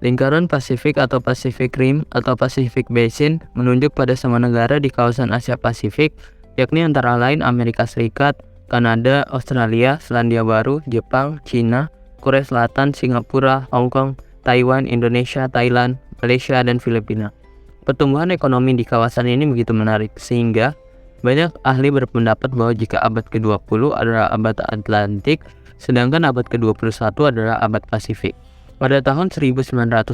Lingkaran Pasifik atau Pacific Rim atau Pacific Basin menunjuk pada semua negara di kawasan Asia Pasifik, yakni antara lain Amerika Serikat, Kanada, Australia, Selandia Baru, Jepang, China, Korea Selatan, Singapura, Hong Kong, Taiwan, Indonesia, Thailand, Malaysia, dan Filipina. Pertumbuhan ekonomi di kawasan ini begitu menarik, sehingga banyak ahli berpendapat bahwa jika abad ke-20 adalah abad Atlantik, sedangkan abad ke-21 adalah abad Pasifik. Pada tahun 1989,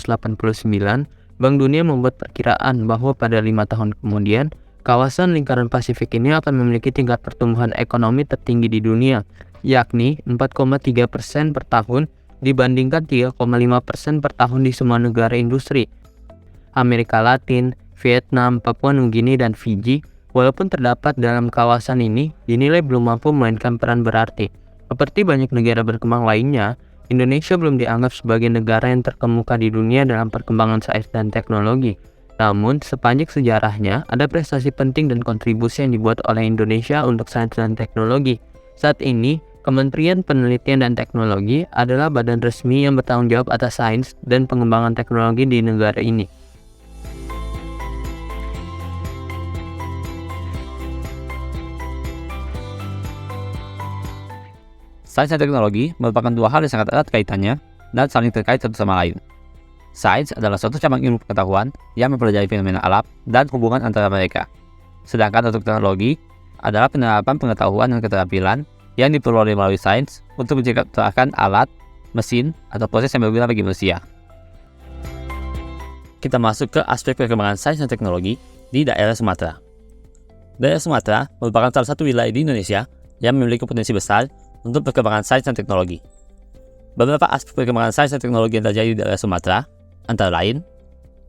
Bank Dunia membuat perkiraan bahwa pada 5 tahun kemudian, kawasan lingkaran Pasifik ini akan memiliki tingkat pertumbuhan ekonomi tertinggi di dunia, yakni 4,3% per tahun dibandingkan 3,5% per tahun di semua negara industri. Amerika Latin, Vietnam, Papua Nugini, dan Fiji, walaupun terdapat dalam kawasan ini, dinilai belum mampu memainkan peran berarti. Seperti banyak negara berkembang lainnya, Indonesia belum dianggap sebagai negara yang terkemuka di dunia dalam perkembangan sains dan teknologi. Namun, sepanjang sejarahnya, ada prestasi penting dan kontribusi yang dibuat oleh Indonesia untuk sains dan teknologi. Saat ini, Kementerian Penelitian dan Teknologi adalah badan resmi yang bertanggung jawab atas sains dan pengembangan teknologi di negara ini. Sains dan teknologi merupakan dua hal yang sangat erat kaitannya dan saling terkait satu sama lain. Sains adalah suatu cabang ilmu pengetahuan yang mempelajari fenomena alam dan hubungan antara mereka. Sedangkan untuk teknologi adalah penerapan pengetahuan dan keterampilan yang diperoleh melalui sains untuk menciptakan alat, mesin, atau proses yang berguna bagi manusia. Kita masuk ke aspek perkembangan sains dan teknologi di daerah Sumatera. Daerah Sumatera merupakan salah satu wilayah di Indonesia yang memiliki potensi besar untuk perkembangan sains dan teknologi. Beberapa aspek perkembangan sains dan teknologi yang terjadi di daerah Sumatera, antara lain,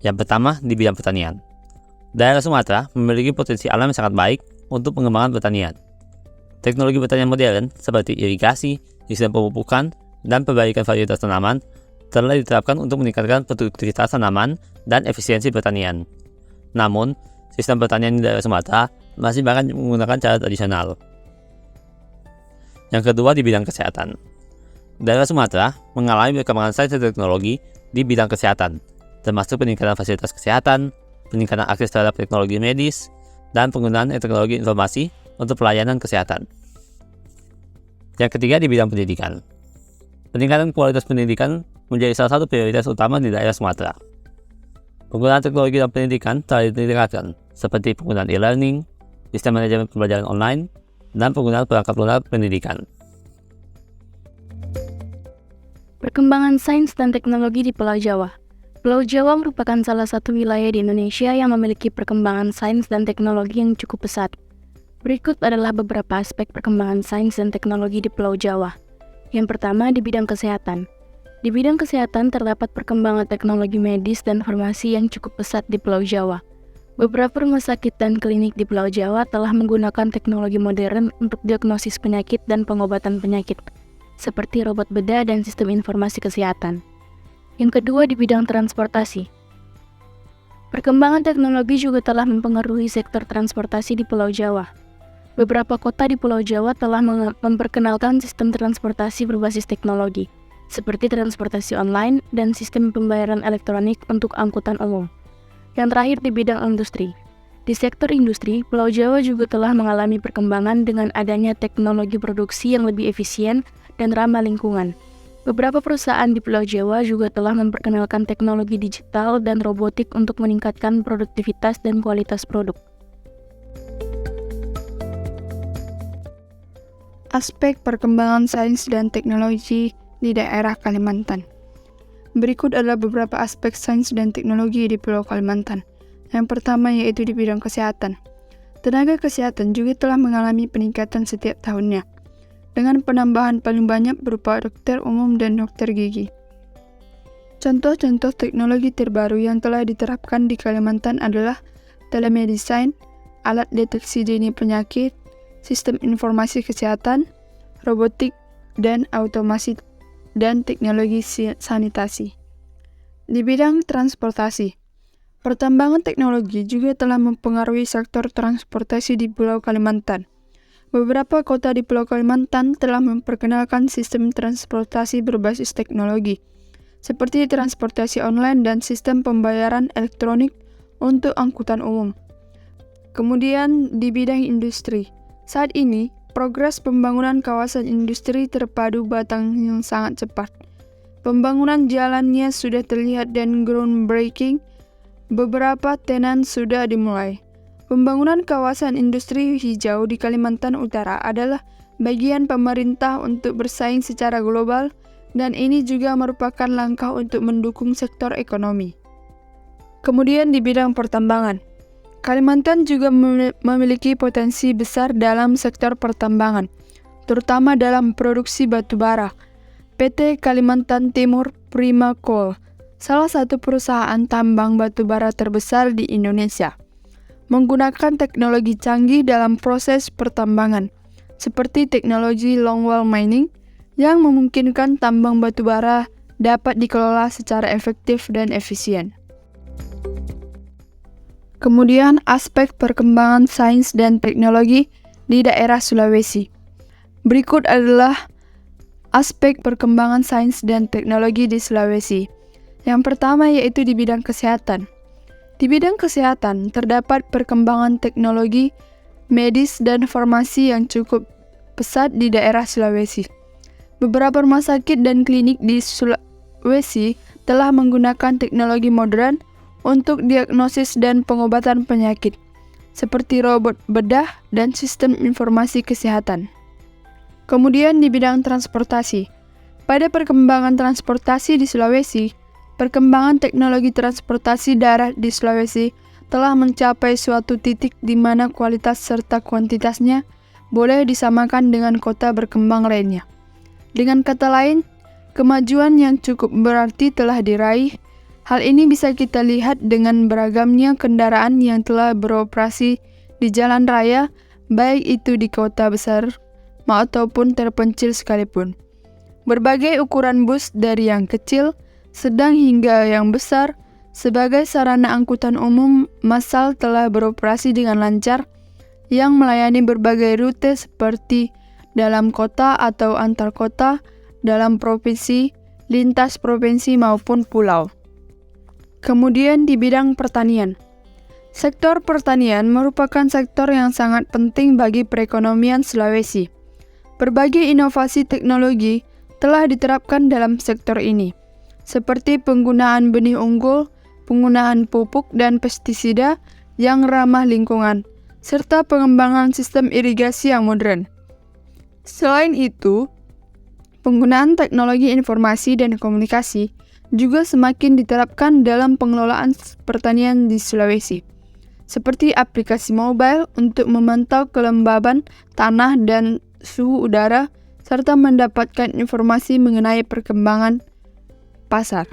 yang pertama di bidang pertanian. Daerah Sumatera memiliki potensi alam yang sangat baik untuk pengembangan pertanian. Teknologi pertanian modern seperti irigasi, sistem pemupukan, dan perbaikan varietas tanaman telah diterapkan untuk meningkatkan produktivitas tanaman dan efisiensi pertanian. Namun, sistem pertanian di daerah Sumatera masih banyak menggunakan cara tradisional. Yang kedua di bidang kesehatan. Daerah Sumatera mengalami perkembangan sains dan teknologi di bidang kesehatan, termasuk peningkatan fasilitas kesehatan, peningkatan akses terhadap teknologi medis, dan penggunaan teknologi informasi untuk pelayanan kesehatan. Yang ketiga di bidang pendidikan. Peningkatan kualitas pendidikan menjadi salah satu prioritas utama di daerah Sumatera. Penggunaan teknologi dalam pendidikan telah ditingkatkan, seperti penggunaan e-learning, sistem manajemen pembelajaran online, dan penggunaan perangkat lunak pendidikan. Perkembangan sains dan teknologi di Pulau Jawa. Pulau Jawa merupakan salah satu wilayah di Indonesia yang memiliki perkembangan sains dan teknologi yang cukup pesat. Berikut adalah beberapa aspek perkembangan sains dan teknologi di Pulau Jawa. Yang pertama di bidang kesehatan. Di bidang kesehatan terdapat perkembangan teknologi medis dan farmasi yang cukup pesat di Pulau Jawa. Beberapa rumah sakit dan klinik di Pulau Jawa telah menggunakan teknologi modern untuk diagnosis penyakit dan pengobatan penyakit, seperti robot bedah dan sistem informasi kesehatan. Yang kedua di bidang transportasi. Perkembangan teknologi juga telah mempengaruhi sektor transportasi di Pulau Jawa. Beberapa kota di Pulau Jawa telah memperkenalkan sistem transportasi berbasis teknologi, seperti transportasi online dan sistem pembayaran elektronik untuk angkutan umum. Yang terakhir di bidang industri. Di sektor industri, Pulau Jawa juga telah mengalami perkembangan dengan adanya teknologi produksi yang lebih efisien dan ramah lingkungan. Beberapa perusahaan di Pulau Jawa juga telah memperkenalkan teknologi digital dan robotik untuk meningkatkan produktivitas dan kualitas produk. Aspek perkembangan sains dan teknologi di daerah Kalimantan. Berikut adalah beberapa aspek sains dan teknologi di Pulau Kalimantan. Yang pertama yaitu di bidang kesehatan. Tenaga kesehatan juga telah mengalami peningkatan setiap tahunnya, dengan penambahan paling banyak berupa dokter umum dan dokter gigi. Contoh-contoh teknologi terbaru yang telah diterapkan di Kalimantan adalah telemedicine, alat deteksi dini penyakit, sistem informasi kesehatan, robotik, dan automasi dan teknologi sanitasi. Di bidang transportasi, perkembangan teknologi juga telah mempengaruhi sektor transportasi di Pulau Kalimantan. Beberapa kota di Pulau Kalimantan telah memperkenalkan sistem transportasi berbasis teknologi, seperti transportasi online dan sistem pembayaran elektronik untuk angkutan umum. Kemudian di bidang industri, saat ini progres pembangunan kawasan industri terpadu Batang yang sangat cepat. Pembangunan jalannya sudah terlihat dan groundbreaking, beberapa tenan sudah dimulai. Pembangunan kawasan industri hijau di Kalimantan Utara adalah bagian pemerintah untuk bersaing secara global, dan ini juga merupakan langkah untuk mendukung sektor ekonomi. Kemudian di bidang pertambangan, Kalimantan juga memiliki potensi besar dalam sektor pertambangan, terutama dalam produksi batu bara. PT Kalimantan Timur Prima Coal, salah satu perusahaan tambang batu bara terbesar di Indonesia, menggunakan teknologi canggih dalam proses pertambangan, seperti teknologi longwall mining yang memungkinkan tambang batu bara dapat dikelola secara efektif dan efisien. Kemudian aspek perkembangan sains dan teknologi di daerah Sulawesi. Berikut adalah aspek perkembangan sains dan teknologi di Sulawesi. Yang pertama yaitu di bidang kesehatan. Di bidang kesehatan terdapat perkembangan teknologi, medis, dan farmasi yang cukup pesat di daerah Sulawesi. Beberapa rumah sakit dan klinik di Sulawesi telah menggunakan teknologi modern untuk diagnosis dan pengobatan penyakit, seperti robot bedah dan sistem informasi kesehatan. Kemudian di bidang transportasi. Pada perkembangan transportasi di Sulawesi, perkembangan teknologi transportasi darat di Sulawesi telah mencapai suatu titik di mana kualitas serta kuantitasnya boleh disamakan dengan kota berkembang lainnya. Dengan kata lain, kemajuan yang cukup berarti telah diraih. Hal ini bisa kita lihat dengan beragamnya kendaraan yang telah beroperasi di jalan raya, baik itu di kota besar maupun terpencil sekalipun. Berbagai ukuran bus dari yang kecil, sedang hingga yang besar, sebagai sarana angkutan umum massal telah beroperasi dengan lancar, yang melayani berbagai rute seperti dalam kota atau antar kota, dalam provinsi, lintas provinsi maupun pulau. Kemudian di bidang pertanian. Sektor pertanian merupakan sektor yang sangat penting bagi perekonomian Sulawesi. Berbagai inovasi teknologi telah diterapkan dalam sektor ini, seperti penggunaan benih unggul, penggunaan pupuk dan pestisida yang ramah lingkungan, serta pengembangan sistem irigasi yang modern. Selain itu, penggunaan teknologi informasi dan komunikasi juga semakin diterapkan dalam pengelolaan pertanian di Sulawesi, seperti aplikasi mobile untuk memantau kelembaban tanah dan suhu udara, serta mendapatkan informasi mengenai perkembangan pasar.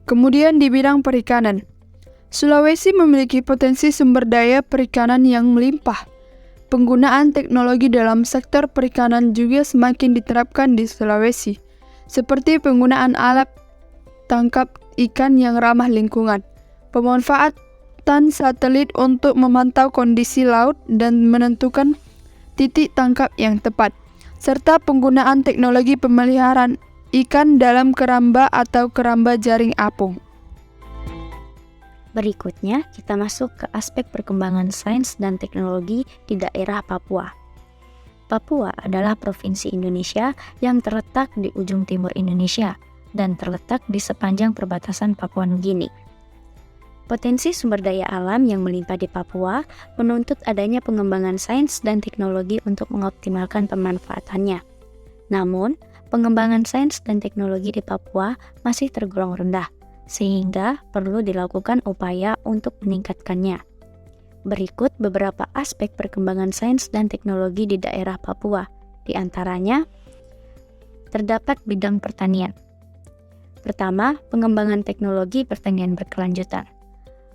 Kemudian di bidang perikanan, Sulawesi memiliki potensi sumber daya perikanan yang melimpah. Penggunaan teknologi dalam sektor perikanan juga semakin diterapkan di Sulawesi, seperti penggunaan alat tangkap ikan yang ramah lingkungan, pemanfaatan satelit untuk memantau kondisi laut dan menentukan titik tangkap yang tepat, serta penggunaan teknologi pemeliharaan ikan dalam keramba atau keramba jaring apung. Berikutnya, kita masuk ke aspek perkembangan sains dan teknologi di daerah Papua. Papua adalah provinsi Indonesia yang terletak di ujung timur Indonesia dan terletak di sepanjang perbatasan Papua Nugini. Potensi sumber daya alam yang melimpah di Papua menuntut adanya pengembangan sains dan teknologi untuk mengoptimalkan pemanfaatannya. Namun, pengembangan sains dan teknologi di Papua masih tergolong rendah, sehingga perlu dilakukan upaya untuk meningkatkannya. Berikut beberapa aspek perkembangan sains dan teknologi di daerah Papua. Di antaranya, terdapat bidang pertanian. Pertama, pengembangan teknologi pertanian berkelanjutan.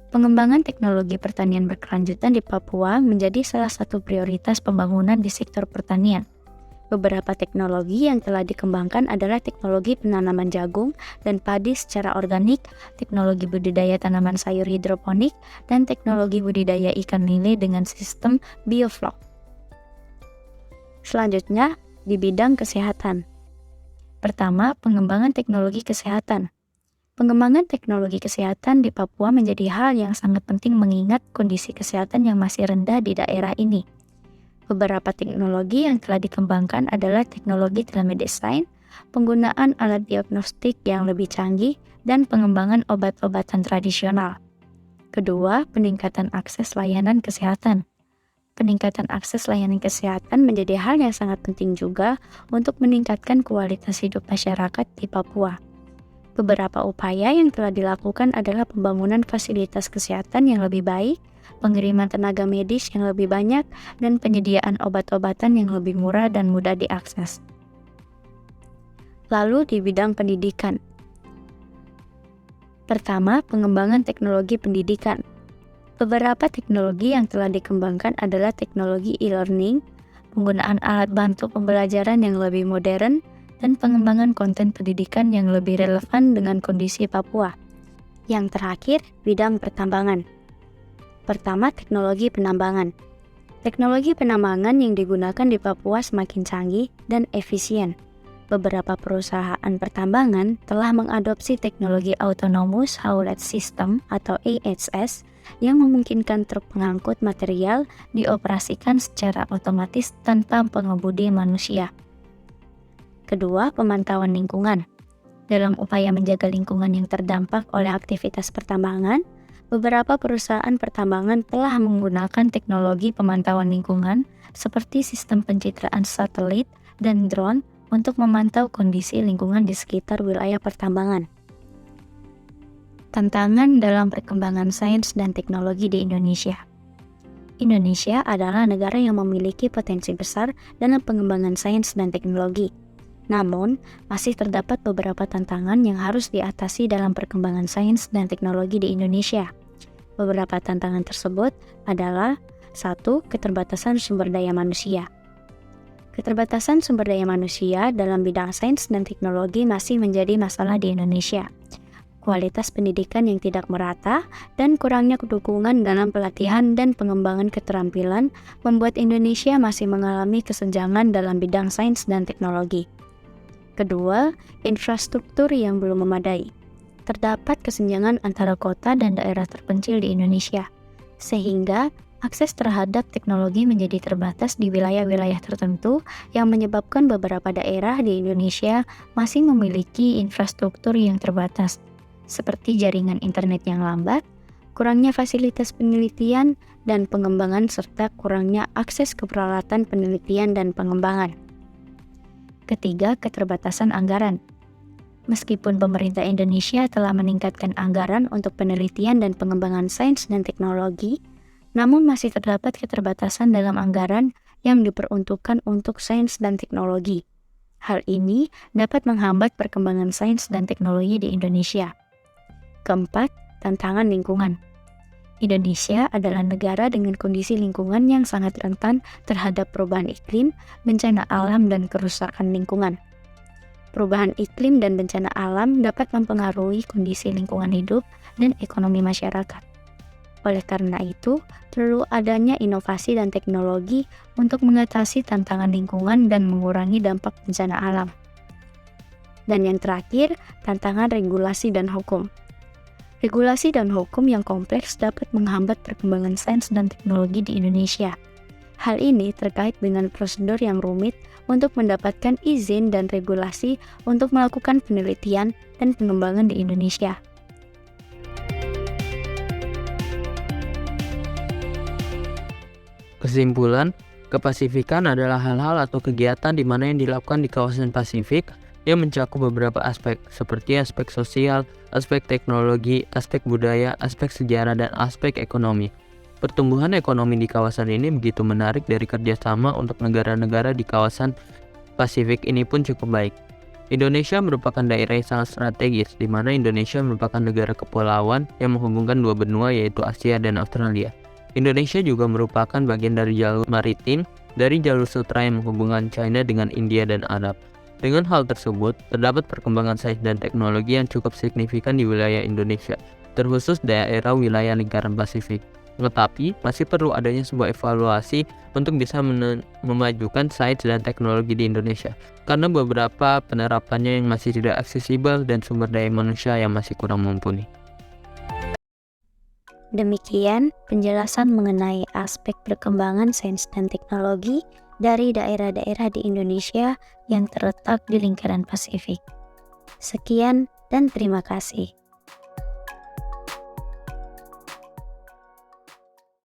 Pengembangan teknologi pertanian berkelanjutan di Papua menjadi salah satu prioritas pembangunan di sektor pertanian. Beberapa teknologi yang telah dikembangkan adalah teknologi penanaman jagung dan padi secara organik, teknologi budidaya tanaman sayur hidroponik, dan teknologi budidaya ikan lele dengan sistem bioflok. Selanjutnya, di bidang kesehatan. Pertama, pengembangan teknologi kesehatan. Pengembangan teknologi kesehatan di Papua menjadi hal yang sangat penting mengingat kondisi kesehatan yang masih rendah di daerah ini. Beberapa teknologi yang telah dikembangkan adalah teknologi telemedicine, penggunaan alat diagnostik yang lebih canggih, dan pengembangan obat-obatan tradisional. Kedua, peningkatan akses layanan kesehatan. Peningkatan akses layanan kesehatan menjadi hal yang sangat penting juga untuk meningkatkan kualitas hidup masyarakat di Papua. Beberapa upaya yang telah dilakukan adalah pembangunan fasilitas kesehatan yang lebih baik, pengiriman tenaga medis yang lebih banyak, dan penyediaan obat-obatan yang lebih murah dan mudah diakses. Lalu di bidang pendidikan. Pertama, pengembangan teknologi pendidikan. Beberapa teknologi yang telah dikembangkan adalah teknologi e-learning, penggunaan alat bantu pembelajaran yang lebih modern, dan pengembangan konten pendidikan yang lebih relevan dengan kondisi Papua. Yang terakhir, bidang pertambangan. Pertama, teknologi penambangan. Teknologi penambangan yang digunakan di Papua semakin canggih dan efisien. Beberapa perusahaan pertambangan telah mengadopsi teknologi Autonomous Haulage System atau AHS yang memungkinkan truk pengangkut material dioperasikan secara otomatis tanpa pengemudi manusia. Kedua, pemantauan lingkungan. Dalam upaya menjaga lingkungan yang terdampak oleh aktivitas pertambangan, beberapa perusahaan pertambangan telah menggunakan teknologi pemantauan lingkungan seperti sistem pencitraan satelit dan drone untuk memantau kondisi lingkungan di sekitar wilayah pertambangan. Tantangan dalam perkembangan sains dan teknologi di Indonesia. Indonesia adalah negara yang memiliki potensi besar dalam pengembangan sains dan teknologi. Namun, masih terdapat beberapa tantangan yang harus diatasi dalam perkembangan sains dan teknologi di Indonesia. Beberapa tantangan tersebut adalah 1. Keterbatasan sumber daya manusia. Keterbatasan sumber daya manusia dalam bidang sains dan teknologi masih menjadi masalah di Indonesia. Kualitas pendidikan yang tidak merata dan kurangnya dukungan dalam pelatihan dan pengembangan keterampilan membuat Indonesia masih mengalami kesenjangan dalam bidang sains dan teknologi. Kedua, infrastruktur yang belum memadai. Terdapat kesenjangan antara kota dan daerah terpencil di Indonesia, sehingga akses terhadap teknologi menjadi terbatas di wilayah-wilayah tertentu yang menyebabkan beberapa daerah di Indonesia masih memiliki infrastruktur yang terbatas, seperti jaringan internet yang lambat, kurangnya fasilitas penelitian dan pengembangan, serta kurangnya akses ke peralatan penelitian dan pengembangan. Ketiga, keterbatasan anggaran. Meskipun pemerintah Indonesia telah meningkatkan anggaran untuk penelitian dan pengembangan sains dan teknologi, namun masih terdapat keterbatasan dalam anggaran yang diperuntukkan untuk sains dan teknologi. Hal ini dapat menghambat perkembangan sains dan teknologi di Indonesia. Keempat, tantangan lingkungan. Indonesia adalah negara dengan kondisi lingkungan yang sangat rentan terhadap perubahan iklim, bencana alam, dan kerusakan lingkungan. Perubahan iklim dan bencana alam dapat mempengaruhi kondisi lingkungan hidup dan ekonomi masyarakat. Oleh karena itu, perlu adanya inovasi dan teknologi untuk mengatasi tantangan lingkungan dan mengurangi dampak bencana alam. Dan yang terakhir, tantangan regulasi dan hukum. Regulasi dan hukum yang kompleks dapat menghambat perkembangan sains dan teknologi di Indonesia. Hal ini terkait dengan prosedur yang rumit untuk mendapatkan izin dan regulasi untuk melakukan penelitian dan pengembangan di Indonesia. Kesimpulan, kepasifikan adalah hal-hal atau kegiatan di mana yang dilakukan di kawasan Pasifik yang mencakup beberapa aspek, seperti aspek sosial, aspek teknologi, aspek budaya, aspek sejarah, dan aspek ekonomi. Pertumbuhan ekonomi di kawasan ini begitu menarik dari kerjasama untuk negara-negara di kawasan Pasifik ini pun cukup baik. Indonesia merupakan daerah yang sangat strategis, di mana Indonesia merupakan negara kepulauan yang menghubungkan dua benua yaitu Asia dan Australia. Indonesia juga merupakan bagian dari jalur maritim dari jalur sutra yang menghubungkan China dengan India dan Arab. Dengan hal tersebut, terdapat perkembangan sains dan teknologi yang cukup signifikan di wilayah Indonesia, terkhusus daerah wilayah lingkaran Pasifik. Tetapi masih perlu adanya sebuah evaluasi untuk bisa memajukan sains dan teknologi di Indonesia, karena beberapa penerapannya yang masih tidak aksesibel dan sumber daya manusia yang masih kurang mumpuni. Demikian penjelasan mengenai aspek perkembangan sains dan teknologi dari daerah-daerah di Indonesia yang terletak di lingkaran Pasifik. Sekian dan terima kasih.